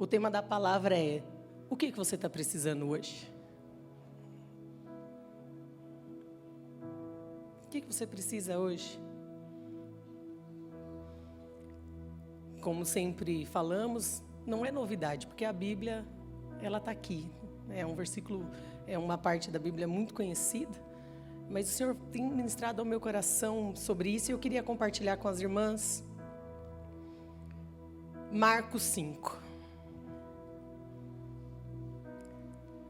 O tema da palavra é: o que você está precisando hoje? O que você precisa hoje? Como sempre falamos, não é novidade, porque a Bíblia, ela está aqui. É um versículo, é uma parte da Bíblia muito conhecida, mas o Senhor tem ministrado ao meu coração sobre isso e eu queria compartilhar com as irmãs. Marcos 5.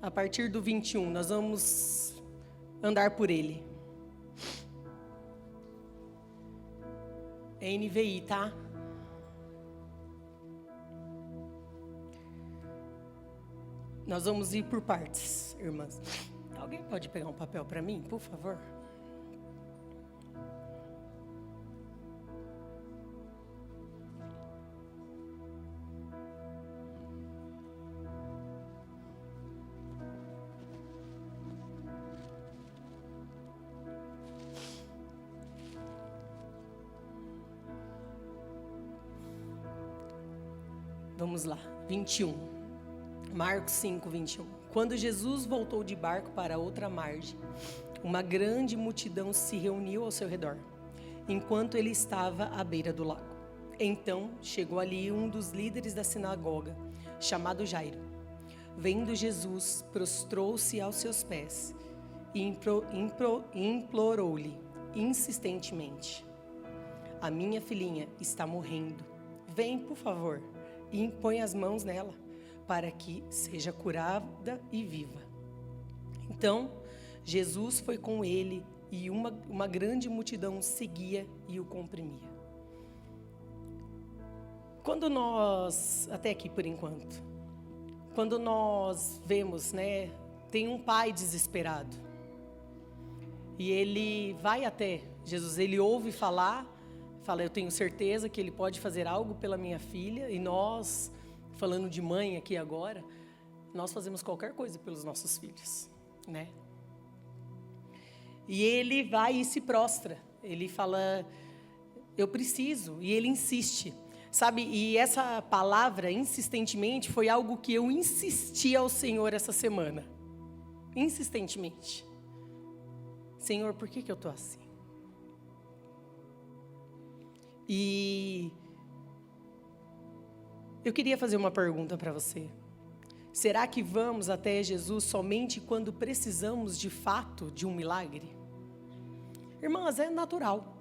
A partir do 21, nós vamos andar por ele. É NVI, tá? Nós vamos ir por partes, irmãs. Alguém pode pegar um papel para mim, por favor? Vamos lá, 21. Marcos 5, 21. Quando Jesus voltou de barco para outra margem, uma grande multidão se reuniu ao seu redor, enquanto ele estava à beira do lago. Então chegou ali um dos líderes da sinagoga, chamado Jairo. Vendo Jesus, prostrou-se aos seus pés e implorou-lhe insistentemente: a minha filhinha está morrendo. Vem, por favor, e impõe as mãos nela, para que seja curada e viva. Então, Jesus foi com ele e uma grande multidão o seguia e o comprimia. Quando nós, até aqui por enquanto, quando nós vemos, tem um pai desesperado, e ele vai até Jesus, ele ouve falar, fala: eu tenho certeza que ele pode fazer algo pela minha filha. E nós, falando de mãe aqui agora, nós fazemos qualquer coisa pelos nossos filhos, né? E ele vai e se prostra. Ele fala: eu preciso. E ele insiste, sabe? E essa palavra, insistentemente, foi algo que eu insisti ao Senhor essa semana. Insistentemente. Senhor, por que eu estou assim? E eu queria fazer uma pergunta para você. Será que vamos até Jesus somente quando precisamos de fato de um milagre? Irmãs, é natural.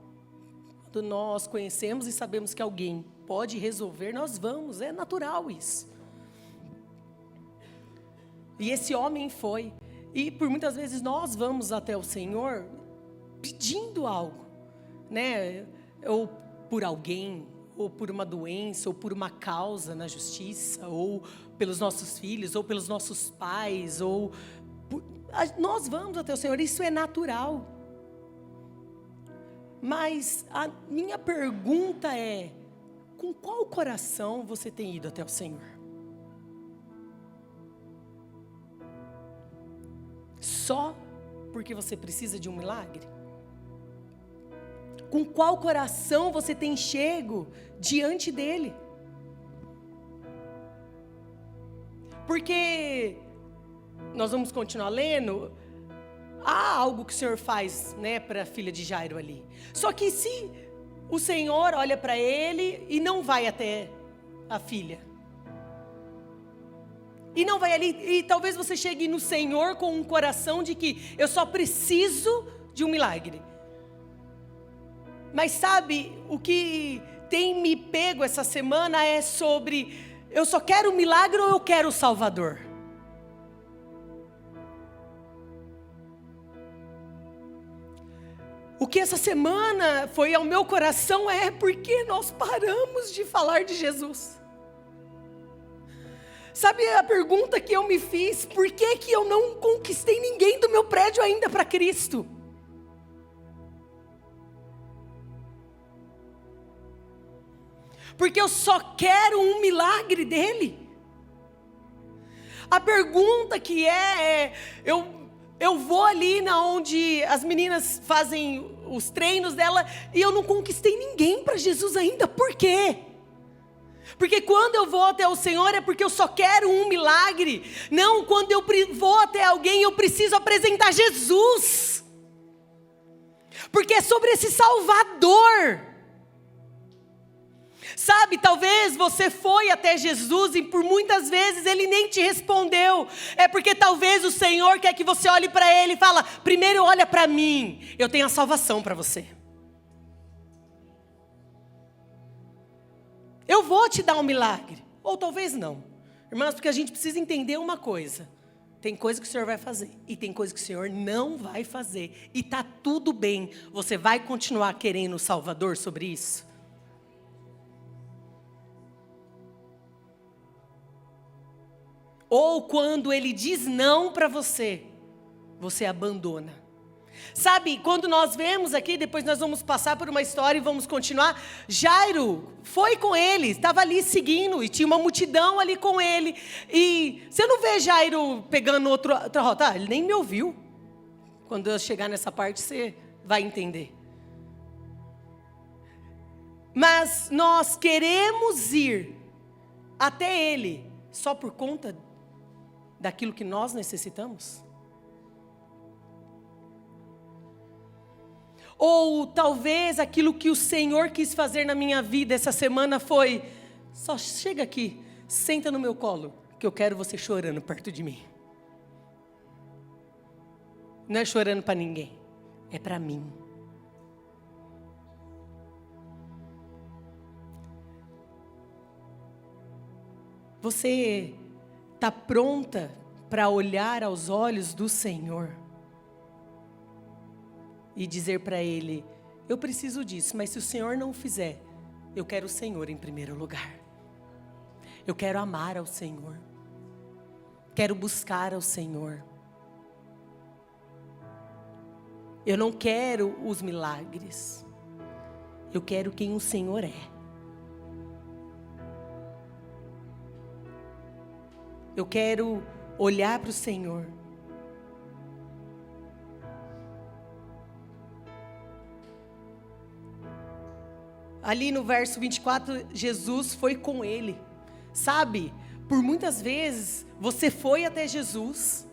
Quando nós conhecemos e sabemos que alguém pode resolver, nós vamos, é natural isso. E esse homem foi. E por muitas vezes nós vamos até o Senhor pedindo algo, né? Ou por alguém, ou por uma doença, ou por uma causa na justiça, ou pelos nossos filhos, ou pelos nossos pais, nós vamos até o Senhor, isso é natural. Mas a minha pergunta é: com qual coração você tem ido até o Senhor? Só porque você precisa de um milagre? Com qual coração você tem chego diante dele? Porque nós vamos continuar lendo. Há algo que o Senhor faz, para a filha de Jairo ali. Só que se o Senhor olha para ele e não vai até a filha, e não vai ali, e talvez você chegue no Senhor com um coração de que eu só preciso de um milagre. Mas sabe, o que tem me pego essa semana é sobre: eu só quero um milagre ou eu quero o Salvador? O que essa semana foi ao meu coração é: por que nós paramos de falar de Jesus? Sabe a pergunta que eu me fiz? Por que eu não conquistei ninguém do meu prédio ainda para Cristo? Porque eu só quero um milagre dele. A pergunta que eu vou ali na onde as meninas fazem os treinos dela e eu não conquistei ninguém para Jesus ainda. Por quê? Porque quando eu vou até o Senhor é porque eu só quero um milagre. Não, quando eu vou até alguém eu preciso apresentar Jesus. Porque é sobre esse Salvador. Sabe, talvez você foi até Jesus e por muitas vezes Ele nem te respondeu. É porque talvez o Senhor quer que você olhe para Ele e fala: primeiro olha para mim, eu tenho a salvação para você. Eu vou te dar um milagre. Ou talvez não. Irmãs, porque a gente precisa entender uma coisa. Tem coisa que o Senhor vai fazer e tem coisa que o Senhor não vai fazer. E tá tudo bem. Você vai continuar querendo o Salvador sobre isso? Ou quando Ele diz não para você, você abandona. Sabe, quando nós vemos aqui, depois nós vamos passar por uma história e vamos continuar. Jairo foi com ele, estava ali seguindo e tinha uma multidão ali com ele. E você não vê Jairo pegando outra rota? Ah, ele nem me ouviu. Quando eu chegar nessa parte você vai entender. Mas nós queremos ir até ele só por conta daquilo que nós necessitamos? Ou talvez aquilo que o Senhor quis fazer na minha vida essa semana foi: só chega aqui, senta no meu colo, que eu quero você chorando perto de mim. Não é chorando para ninguém, é para mim. Você está pronta para olhar aos olhos do Senhor e dizer para Ele: eu preciso disso, mas se o Senhor não fizer, eu quero o Senhor em primeiro lugar. Eu quero amar ao Senhor. Quero buscar ao Senhor. Eu não quero os milagres. Eu quero quem o Senhor é. Eu quero olhar para o Senhor. Ali no verso 24, Jesus foi com ele. Sabe, por muitas vezes você foi até Jesus,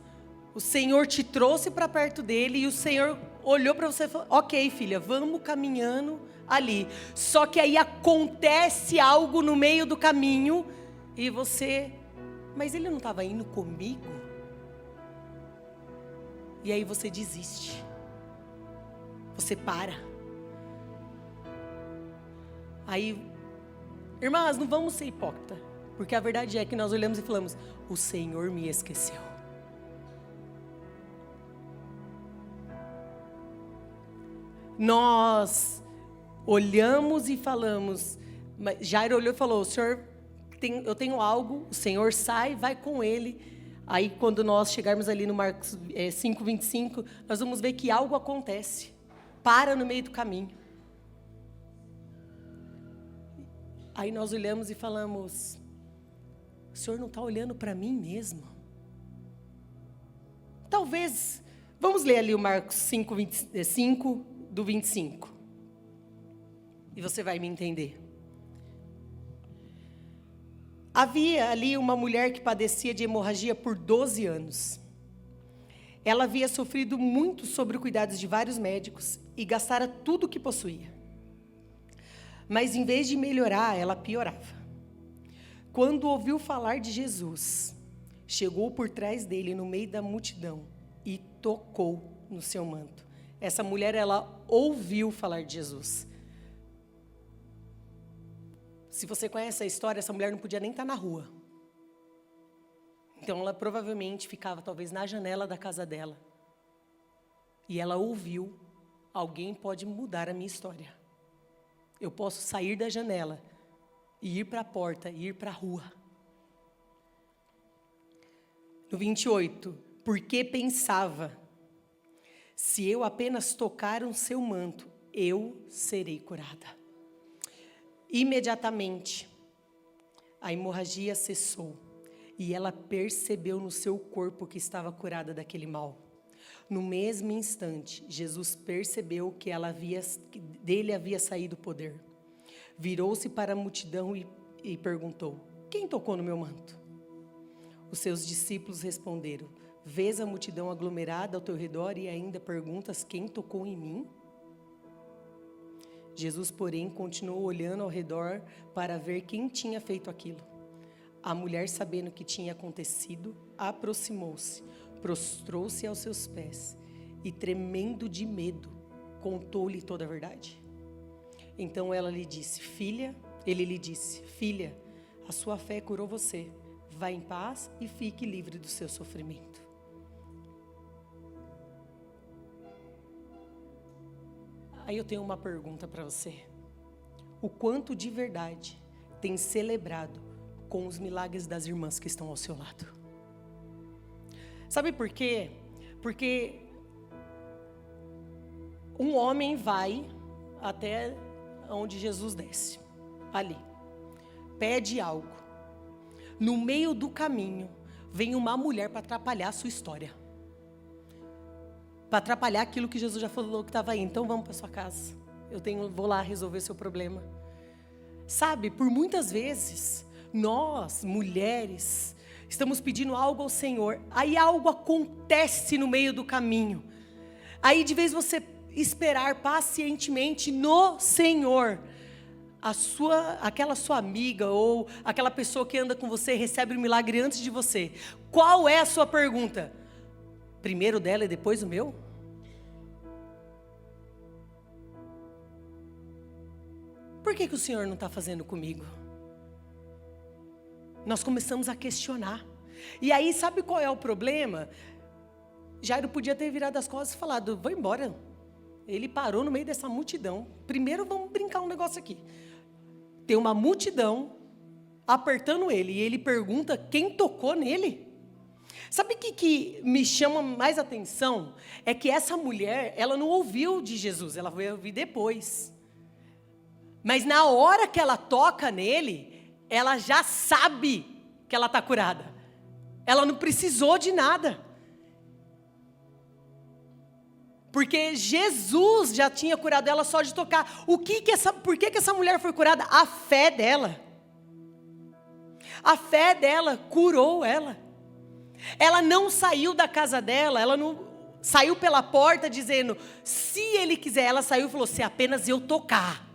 o Senhor te trouxe para perto dele e o Senhor olhou para você e falou: ok, filha, vamos caminhando ali. Só que aí acontece algo no meio do caminho e você: mas ele não estava indo comigo? E aí você desiste. Você para. Aí, irmãs, não vamos ser hipócritas, porque a verdade é que nós olhamos e falamos: o Senhor me esqueceu. Nós olhamos e falamos, Jairo olhou e falou: Senhor, eu tenho algo. O Senhor sai, vai com ele. Aí quando nós chegarmos ali no Marcos 5:25, nós vamos ver que algo acontece. Para no meio do caminho. Aí nós olhamos e falamos: o Senhor não está olhando para mim mesmo? Talvez, vamos ler ali o Marcos 5, do 25. E você vai me entender. Havia ali uma mulher que padecia de hemorragia por 12 anos. Ela havia sofrido muito sobre cuidados de vários médicos e gastara tudo o que possuía. Mas em vez de melhorar, ela piorava. Quando ouviu falar de Jesus, chegou por trás dele no meio da multidão e tocou no seu manto. Essa mulher, ela ouviu falar de Jesus. Se você conhece a história, essa mulher não podia nem estar na rua. Então ela provavelmente ficava talvez na janela da casa dela. E ela ouviu: alguém pode mudar a minha história. Eu posso sair da janela e ir para a porta, e ir para a rua. No 28, porque pensava: se eu apenas tocar o seu manto, eu serei curada. Imediatamente, a hemorragia cessou e ela percebeu no seu corpo que estava curada daquele mal. No mesmo instante, Jesus percebeu que dele havia saído o poder. Virou-se para a multidão e e perguntou: quem tocou no meu manto? Os seus discípulos responderam: vês a multidão aglomerada ao teu redor e ainda perguntas quem tocou em mim? Jesus, porém, continuou olhando ao redor para ver quem tinha feito aquilo. A mulher, sabendo o que tinha acontecido, aproximou-se, prostrou-se aos seus pés e, tremendo de medo, contou-lhe toda a verdade. Então ele lhe disse: filha, a sua fé curou você. Vá em paz e fique livre do seu sofrimento. Aí eu tenho uma pergunta para você. O quanto de verdade tem celebrado com os milagres das irmãs que estão ao seu lado? Sabe por quê? Porque um homem vai até onde Jesus desce, ali, pede algo. No meio do caminho, vem uma mulher para atrapalhar a sua história. Para atrapalhar aquilo que Jesus já falou que estava aí. Então vamos para sua casa. Vou lá resolver seu problema. Sabe, por muitas vezes, nós, mulheres, estamos pedindo algo ao Senhor. Aí algo acontece no meio do caminho. Aí de vez você esperar pacientemente no Senhor, aquela sua amiga ou aquela pessoa que anda com você recebe o milagre antes de você. Qual é a sua pergunta? Primeiro dela e depois o meu? Por que o Senhor não está fazendo comigo? Nós começamos a questionar. E aí, sabe qual é o problema? Jairo podia ter virado as costas e falado: vou embora. Ele parou no meio dessa multidão. Primeiro vamos brincar um negócio aqui. Tem uma multidão apertando ele e ele pergunta quem tocou nele. Sabe o que me chama mais atenção? É que essa mulher, ela não ouviu de Jesus, ela vai ouvir depois. Mas na hora que ela toca nele, ela já sabe que ela está curada. Ela não precisou de nada. Porque Jesus já tinha curado ela só de tocar. Por que essa mulher foi curada? A fé dela. A fé dela curou ela. Ela não saiu da casa dela, ela não saiu pela porta dizendo: se ele quiser. Ela saiu e falou: se apenas eu tocar,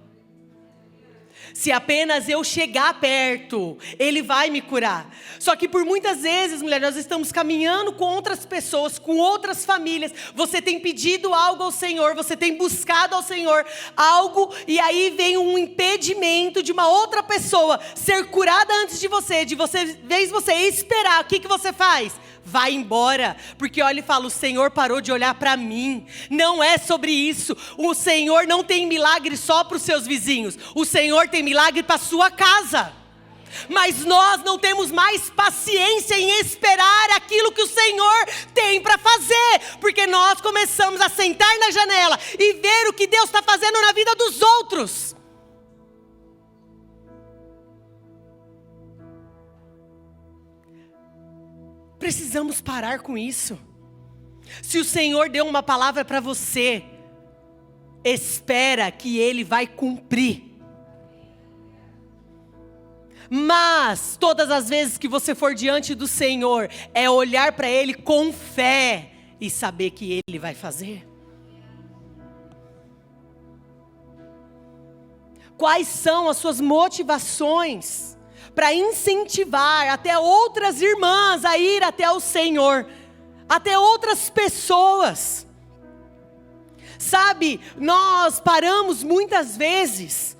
se apenas eu chegar perto, ele vai me curar. Só que por muitas vezes, mulher, nós estamos caminhando com outras pessoas, com outras famílias. Você tem pedido algo ao Senhor, você tem buscado ao Senhor algo, e aí vem um impedimento de uma outra pessoa ser curada antes de você, vez você esperar. O que você faz? Vai embora, porque olha e fala: o Senhor parou de olhar para mim. Não é sobre isso. O Senhor não tem milagre só para os seus vizinhos, o Senhor tem milagre para a sua casa. Mas nós não temos mais paciência em esperar aquilo que o Senhor tem para fazer, porque nós começamos a sentar na janela e ver o que Deus está fazendo na vida dos outros. Precisamos parar com isso. Se o Senhor deu uma palavra para você, espera que Ele vai cumprir. Mas todas as vezes que você for diante do Senhor, é olhar para Ele com fé e saber que Ele vai fazer. Quais são as suas motivações para incentivar até outras irmãs a ir até o Senhor, até outras pessoas? Sabe, nós paramos muitas vezes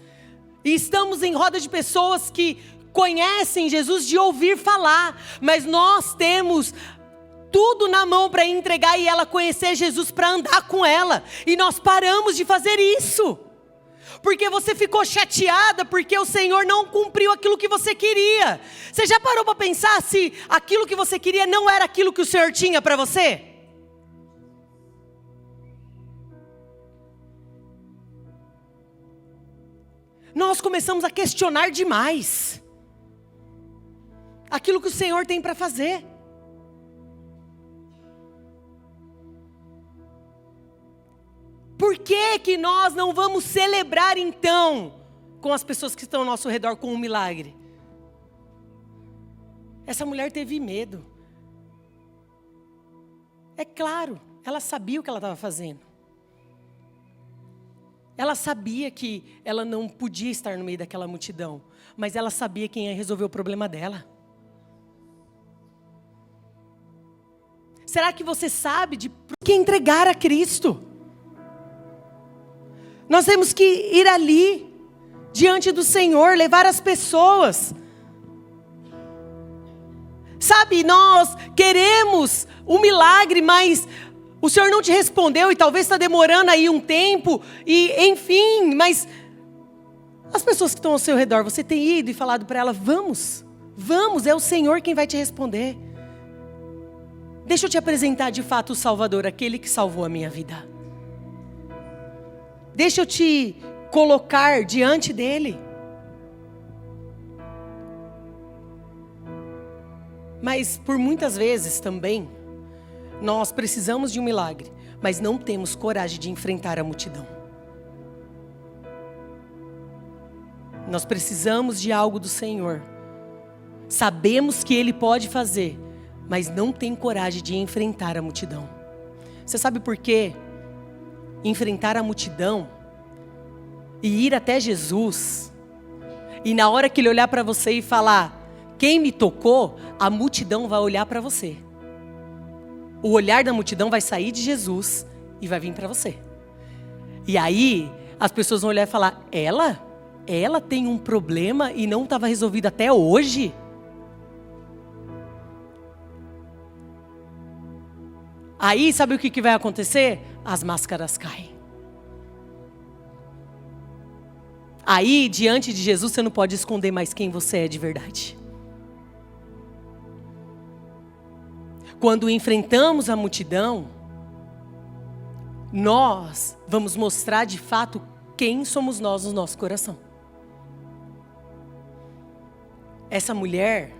e estamos em roda de pessoas que conhecem Jesus de ouvir falar, mas nós temos tudo na mão para entregar e ela conhecer Jesus, para andar com ela, e nós paramos de fazer isso. Porque você ficou chateada porque o Senhor não cumpriu aquilo que você queria. Você já parou para pensar se aquilo que você queria não era aquilo que o Senhor tinha para você? Nós começamos a questionar demais aquilo que o Senhor tem para fazer. Por que nós não vamos celebrar então com as pessoas que estão ao nosso redor com um milagre? Essa mulher teve medo. É claro, ela sabia o que ela estava fazendo. Ela sabia que ela não podia estar no meio daquela multidão, mas ela sabia quem ia resolver o problema dela. Será que você sabe de por que entregar a Cristo? Nós temos que ir ali, diante do Senhor, levar as pessoas. Sabe, nós queremos um milagre, mas o Senhor não te respondeu e talvez está demorando aí um tempo, e enfim, mas as pessoas que estão ao seu redor, você tem ido e falado para ela, vamos, é o Senhor quem vai te responder. Deixa eu te apresentar de fato o Salvador, aquele que salvou a minha vida. Deixa eu te colocar diante dele. Mas por muitas vezes também, nós precisamos de um milagre, mas não temos coragem de enfrentar a multidão. Nós precisamos de algo do Senhor. Sabemos que Ele pode fazer, mas não tem coragem de enfrentar a multidão. Você sabe por quê? Enfrentar a multidão e ir até Jesus, e na hora que Ele olhar para você e falar, quem me tocou, a multidão vai olhar para você. O olhar da multidão vai sair de Jesus e vai vir para você. E aí, as pessoas vão olhar e falar, ela tem um problema e não estava resolvido até hoje? Aí, sabe o que vai acontecer? As máscaras caem. Aí, diante de Jesus, você não pode esconder mais quem você é de verdade. Quando enfrentamos a multidão, nós vamos mostrar de fato quem somos nós no nosso coração. Essa mulher,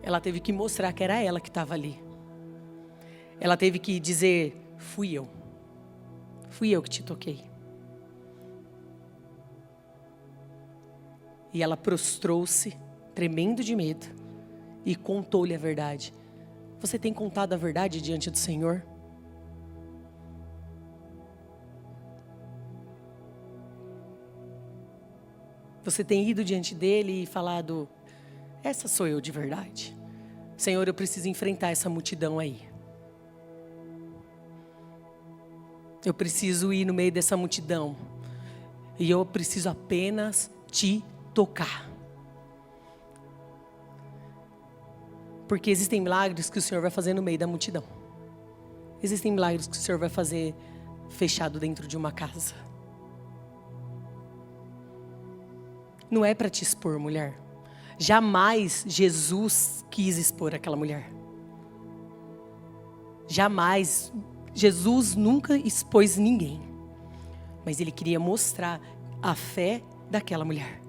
ela teve que mostrar que era ela que estava ali. Ela teve que dizer, fui eu que te toquei. E ela prostrou-se, tremendo de medo, e contou-lhe a verdade. Você tem contado a verdade diante do Senhor? Você tem ido diante dele e falado, essa sou eu de verdade. Senhor, eu preciso enfrentar essa multidão aí. Eu preciso ir no meio dessa multidão. E eu preciso apenas te tocar. Porque existem milagres que o Senhor vai fazer no meio da multidão. Existem milagres que o Senhor vai fazer fechado dentro de uma casa. Não é para te expor, mulher. Jamais Jesus quis expor aquela mulher. Jamais. Jesus nunca expôs ninguém. Mas Ele queria mostrar a fé daquela mulher.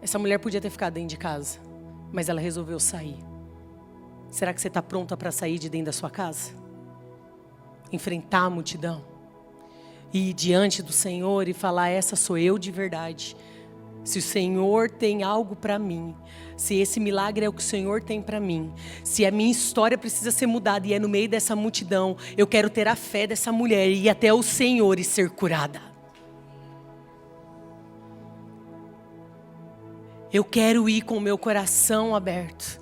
Essa mulher podia ter ficado dentro de casa, mas ela resolveu sair. Será que você está pronta para sair de dentro da sua casa? Enfrentar a multidão? Ir diante do Senhor e falar, essa sou eu de verdade. Se o Senhor tem algo para mim, se esse milagre é o que o Senhor tem para mim, se a minha história precisa ser mudada e é no meio dessa multidão, eu quero ter a fé dessa mulher e ir até o Senhor e ser curada. Eu quero ir com o meu coração aberto.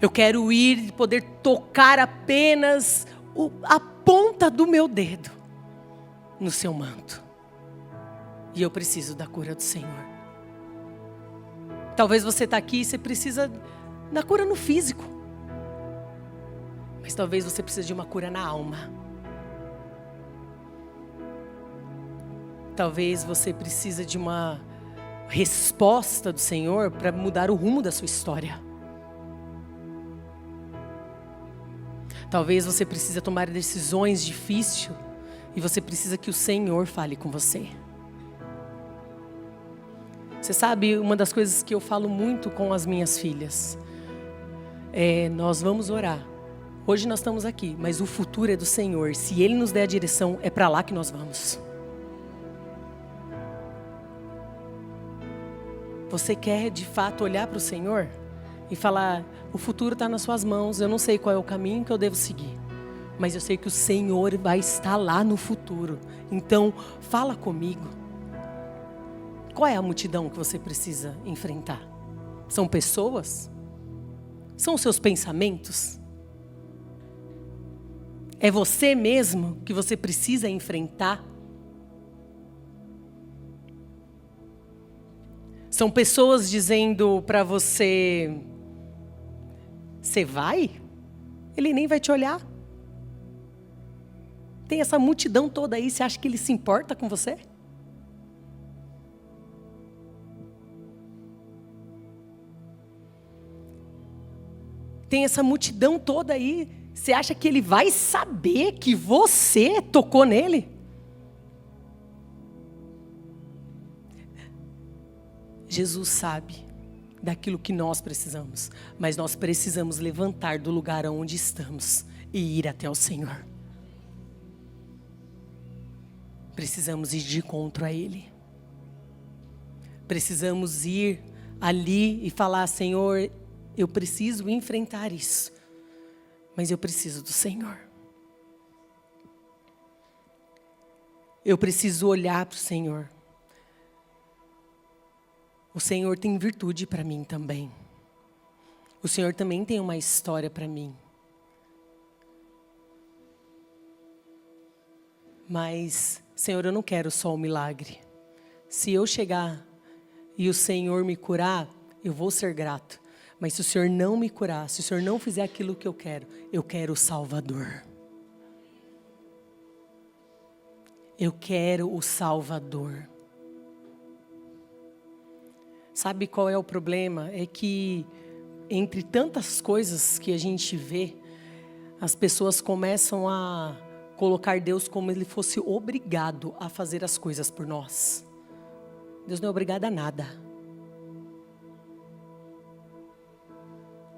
Eu quero ir e poder tocar apenas a ponta do meu dedo no seu manto. E eu preciso da cura do Senhor. Talvez você está aqui e você precisa da cura no físico. Mas talvez você precise de uma cura na alma. Talvez você precise de uma resposta do Senhor para mudar o rumo da sua história. Talvez você precise tomar decisões difíceis e você precisa que o Senhor fale com você. Você sabe, uma das coisas que eu falo muito com as minhas filhas é, nós vamos orar, Hoje nós estamos aqui, mas o futuro é do Senhor. Se Ele nos der a direção, é para lá que nós vamos. Você quer de fato olhar para o Senhor e falar: o futuro está nas suas mãos, eu não sei qual é o caminho que eu devo seguir, mas eu sei que o Senhor vai estar lá no futuro. Então, fala comigo. Qual é a multidão que você precisa enfrentar? São pessoas? São os seus pensamentos? É você mesmo que você precisa enfrentar? São pessoas dizendo para você: você vai? Ele nem vai te olhar. Tem essa multidão toda aí, você acha que ele se importa com você? Tem essa multidão toda aí, você acha que ele vai saber que você tocou nele? Jesus sabe daquilo que nós precisamos, mas nós precisamos levantar do lugar onde estamos e ir até o Senhor. Precisamos ir de encontro a Ele. Precisamos ir ali e falar: Senhor, eu preciso enfrentar isso, mas eu preciso do Senhor. Eu preciso olhar para o Senhor. O Senhor tem virtude para mim também. O Senhor também tem uma história para mim. Mas, Senhor, eu não quero só um milagre. Se eu chegar e o Senhor me curar, eu vou ser grato. Mas se o Senhor não me curar, se o Senhor não fizer aquilo que eu quero o Salvador. Eu quero o Salvador. Sabe qual é o problema? É que entre tantas coisas que a gente vê, as pessoas começam a colocar Deus como ele fosse obrigado a fazer as coisas por nós. Deus não é obrigado a nada.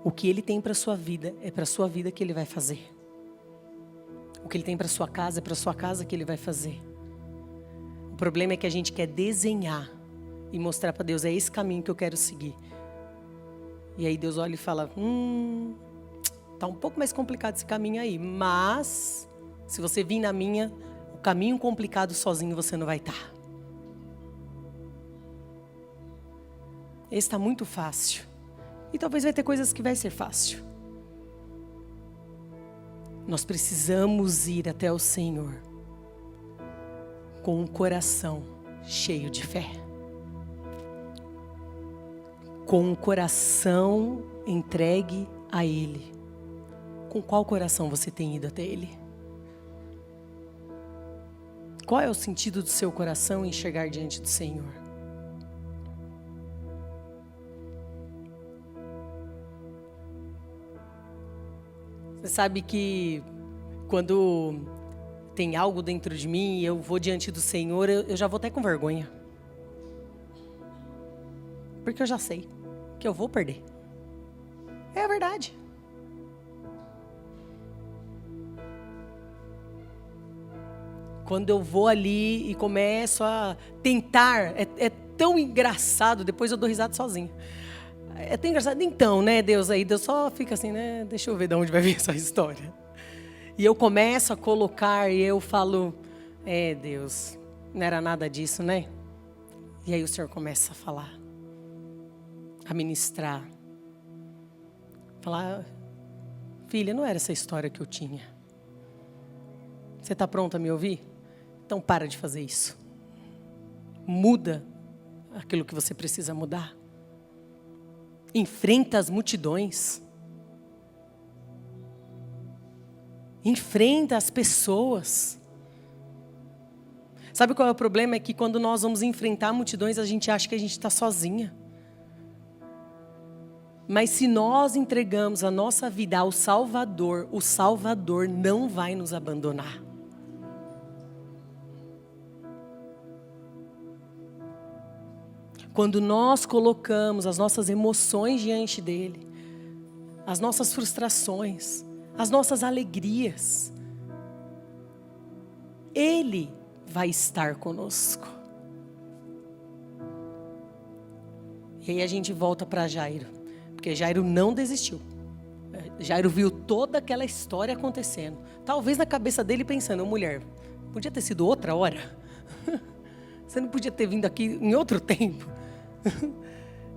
O que Ele tem para a sua vida, é para a sua vida que Ele vai fazer. O que Ele tem para a sua casa, é para a sua casa que Ele vai fazer. O problema é que a gente quer desenhar e mostrar para Deus: é esse caminho que eu quero seguir. E aí Deus olha e fala: tá um pouco mais complicado esse caminho aí, mas se você vir na minha, o caminho complicado sozinho você não vai estar. Esse está muito fácil. E talvez vai ter coisas que vai ser fácil. Nós precisamos ir até o Senhor com um coração cheio de fé. Com um coração entregue a Ele. Com qual coração você tem ido até Ele? Qual é o sentido do seu coração em chegar diante do Senhor? Você sabe que quando tem algo dentro de mim e eu vou diante do Senhor, eu já vou até com vergonha. Porque eu já sei que eu vou perder. É a verdade. Quando eu vou ali e começo a tentar, é tão engraçado, depois eu dou risada sozinho. É tão engraçado. Então, né, Deus aí, Deus só fica assim, né, deixa eu ver de onde vai vir essa história. E eu começo a colocar e eu falo: Deus, não era nada disso, né? E aí o Senhor começa a falar, a ministrar. Falar: filha, não era essa história que eu tinha. Você está pronta a me ouvir? Então para de fazer isso. Muda aquilo que você precisa mudar. Enfrenta as multidões. Enfrenta as pessoas. Sabe qual é o problema? É que quando nós vamos enfrentar multidões, a gente acha que a gente está sozinha. Mas se nós entregamos a nossa vida ao Salvador, o Salvador não vai nos abandonar. Quando nós colocamos as nossas emoções diante dele, as nossas frustrações, as nossas alegrias. Ele vai estar conosco. E aí a gente volta para Jairo, porque Jairo não desistiu. Jairo viu toda aquela história acontecendo. Talvez na cabeça dele pensando, mulher, podia ter sido outra hora? Você não podia ter vindo aqui em outro tempo?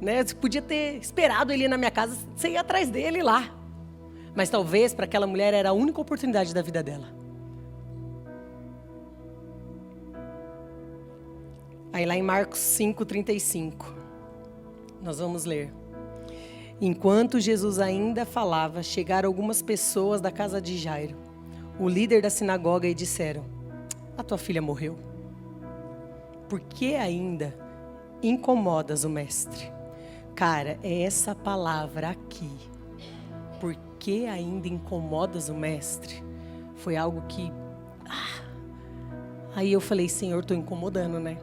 Né? Você podia ter esperado ele ir na minha casa, você ia atrás dele lá. Mas talvez para aquela mulher era a única oportunidade da vida dela. Aí lá em Marcos 5:35, nós vamos ler. Enquanto Jesus ainda falava, chegaram algumas pessoas da casa de Jairo, o líder da sinagoga, e disseram: a tua filha morreu. Por que ainda incomodas o mestre? Cara, é essa palavra aqui. Por que ainda incomodas o mestre? Foi algo que... Aí eu falei, Senhor, estou incomodando, né?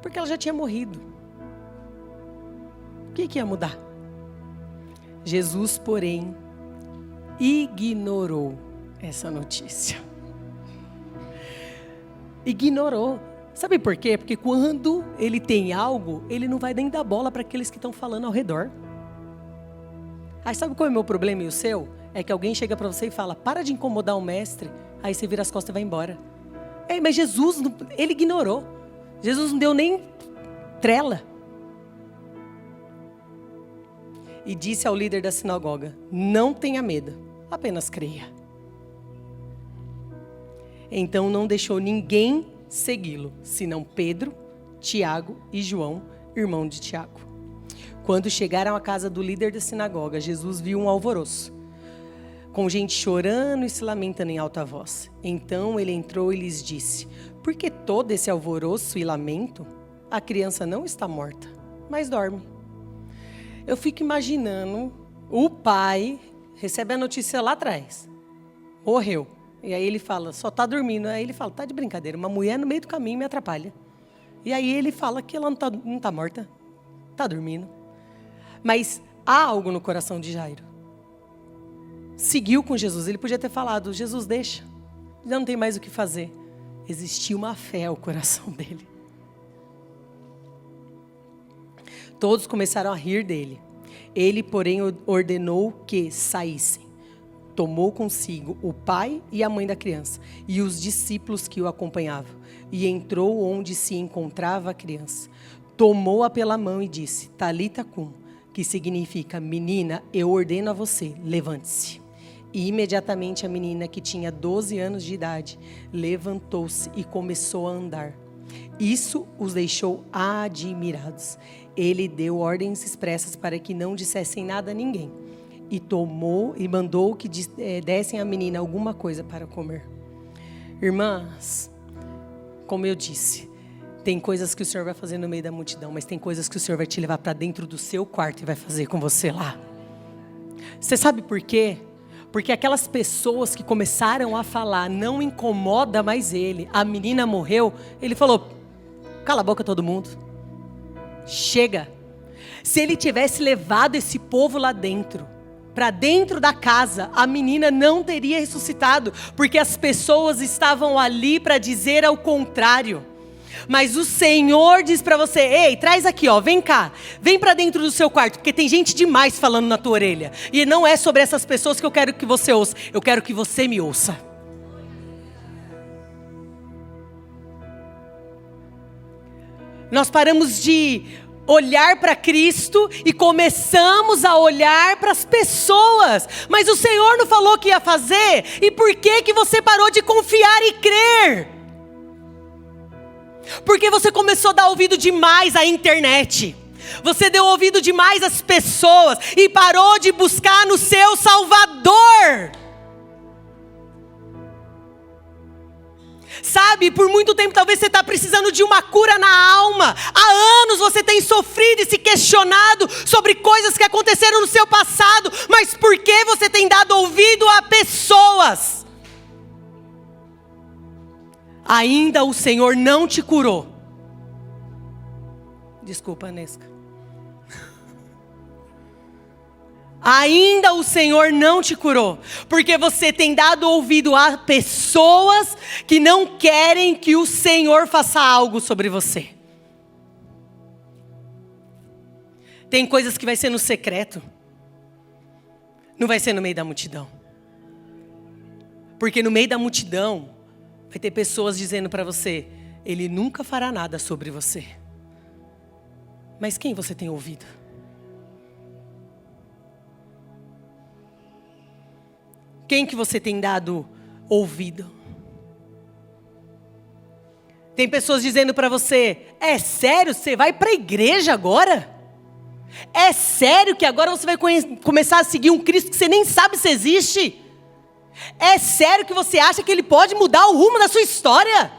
Porque ela já tinha morrido. O que ia mudar? Jesus, porém, ignorou essa notícia. Ignorou. Sabe por quê? Porque quando ele tem algo, ele não vai nem dar bola para aqueles que estão falando ao redor. Aí sabe qual é o meu problema e o seu? É que alguém chega para você e fala, para de incomodar o mestre. Aí você vira as costas e vai embora. Mas Jesus, ele ignorou. Jesus não deu nem trela. E disse ao líder da sinagoga, não tenha medo, apenas creia. Então não deixou ninguém segui-lo, senão Pedro, Tiago e João, irmão de Tiago. Quando chegaram à casa do líder da sinagoga, Jesus viu um alvoroço, com gente chorando e se lamentando em alta voz. Então ele entrou e lhes disse, por que todo esse alvoroço e lamento? A criança não está morta, mas dorme. Eu fico imaginando, o pai recebe a notícia lá atrás, morreu. E aí ele fala, só está dormindo. Aí ele fala, tá de brincadeira, uma mulher no meio do caminho me atrapalha. E aí ele fala que ela não tá morta, está dormindo. Mas há algo no coração de Jairo. Seguiu com Jesus, ele podia ter falado, Jesus deixa, já não tem mais o que fazer. Existia uma fé ao coração dele. Todos começaram a rir dele. Ele, porém, ordenou que saíssem. Tomou consigo o pai e a mãe da criança e os discípulos que o acompanhavam. E entrou onde se encontrava a criança. Tomou-a pela mão e disse, Talita cum, que significa, menina, eu ordeno a você, levante-se. E imediatamente a menina, que tinha 12 anos de idade, levantou-se e começou a andar. Isso os deixou admirados. Ele deu ordens expressas para que não dissessem nada a ninguém. E mandou que dessem à menina alguma coisa para comer. Irmãs, como eu disse, tem coisas que o Senhor vai fazer no meio da multidão, mas tem coisas que o Senhor vai te levar para dentro do seu quarto e vai fazer com você lá. Você sabe por quê? Porque aquelas pessoas que começaram a falar, não incomoda mais ele, a menina morreu, ele falou, cala a boca todo mundo, chega. Se ele tivesse levado esse povo lá dentro, para dentro da casa, a menina não teria ressuscitado, porque as pessoas estavam ali para dizer ao contrário. Mas o Senhor diz para você, ei, traz aqui, ó, vem cá, vem para dentro do seu quarto, porque tem gente demais falando na tua orelha. E não é sobre essas pessoas que eu quero que você ouça, eu quero que você me ouça. Nós paramos de olhar para Cristo e começamos a olhar para as pessoas. Mas o Senhor não falou que ia fazer, e por que você parou de confiar e crer? Porque você começou a dar ouvido demais à internet. Você deu ouvido demais às pessoas e parou de buscar no seu Salvador. Sabe, por muito tempo talvez você está precisando de uma cura na alma. Há anos você tem sofrido e se questionado sobre coisas que aconteceram no seu passado. Mas por que você tem dado ouvido a pessoas? Ainda o Senhor não te curou. Desculpa, Nesca. Ainda o Senhor não te curou, porque você tem dado ouvido a pessoas que não querem que o Senhor faça algo sobre você. Tem coisas que vai ser no secreto, não vai ser no meio da multidão. Porque no meio da multidão, vai ter pessoas dizendo para você, ele nunca fará nada sobre você. Mas quem você tem ouvido? Quem que você tem dado ouvido? Tem pessoas dizendo para você, é sério, você vai para a igreja agora? É sério que agora você vai começar a seguir um Cristo que você nem sabe se existe? É sério que você acha que ele pode mudar o rumo da sua história?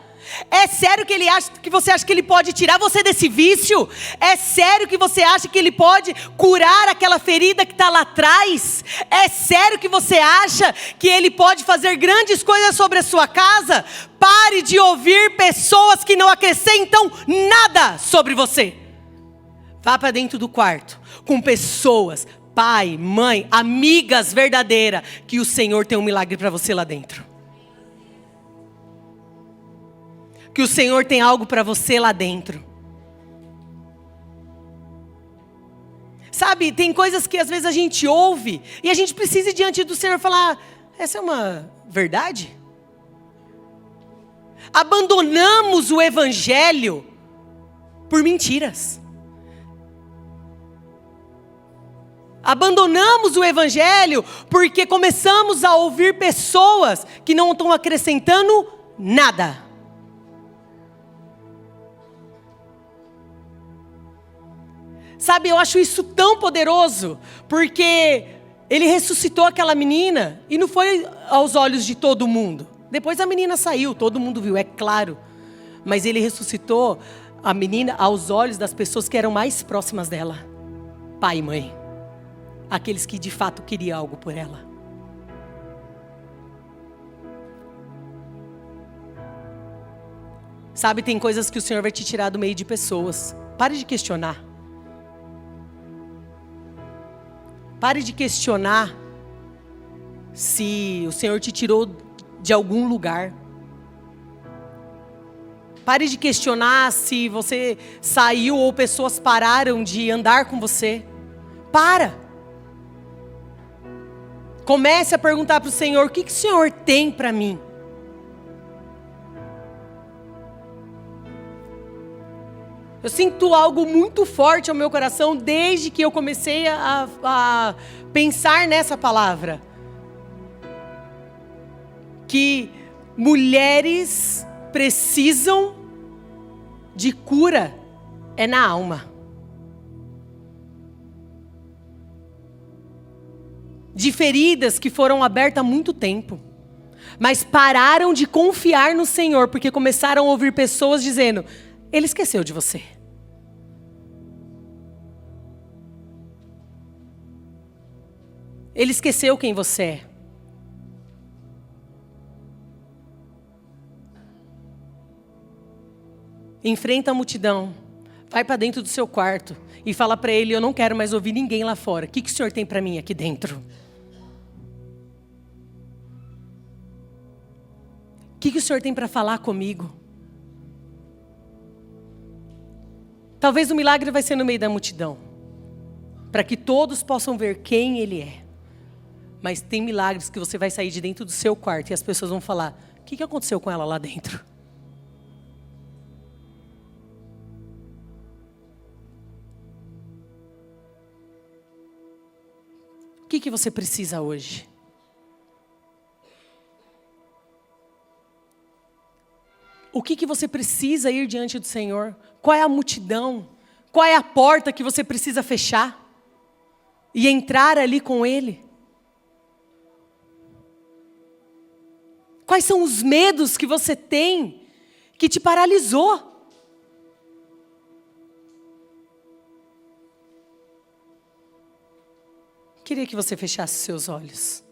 É sério que você acha que ele pode tirar você desse vício? É sério que você acha que ele pode curar aquela ferida que está lá atrás? É sério que você acha que ele pode fazer grandes coisas sobre a sua casa? Pare de ouvir pessoas que não acrescentam nada sobre você. Vá para dentro do quarto com pessoas, pai, mãe, amigas verdadeiras, que o Senhor tem um milagre para você lá dentro. Que o Senhor tem algo para você lá dentro. Sabe, tem coisas que às vezes a gente ouve e a gente precisa ir diante do Senhor falar, essa é uma verdade? Abandonamos o Evangelho por mentiras. Abandonamos o Evangelho porque começamos a ouvir pessoas que não estão acrescentando nada. Sabe, eu acho isso tão poderoso, porque ele ressuscitou aquela menina e não foi aos olhos de todo mundo. Depois a menina saiu, todo mundo viu, é claro. Mas ele ressuscitou a menina aos olhos das pessoas que eram mais próximas dela. Pai e mãe. Aqueles que de fato queriam algo por ela. Sabe, tem coisas que o Senhor vai te tirar do meio de pessoas. Pare de questionar. Pare de questionar se o Senhor te tirou de algum lugar. Pare de questionar se você saiu ou pessoas pararam de andar com você. Para. Comece a perguntar para o Senhor, o que o Senhor tem para mim? Eu sinto algo muito forte ao meu coração desde que eu comecei a pensar nessa palavra. Que mulheres precisam de cura, é na alma. De feridas que foram abertas há muito tempo. Mas pararam de confiar no Senhor, porque começaram a ouvir pessoas dizendo, Ele esqueceu de você. Ele esqueceu quem você é. Enfrenta a multidão. Vai para dentro do seu quarto e fala para ele, eu não quero mais ouvir ninguém lá fora. O que o Senhor tem para mim aqui dentro? O que o Senhor tem para falar comigo? Talvez o milagre vai ser no meio da multidão, para que todos possam ver quem Ele é. Mas tem milagres que você vai sair de dentro do seu quarto e as pessoas vão falar, o que aconteceu com ela lá dentro? O que você precisa hoje? O que você precisa ir diante do Senhor? Qual é a multidão? Qual é a porta que você precisa fechar? E entrar ali com Ele? Quais são os medos que você tem que te paralisou? Queria que você fechasse seus olhos.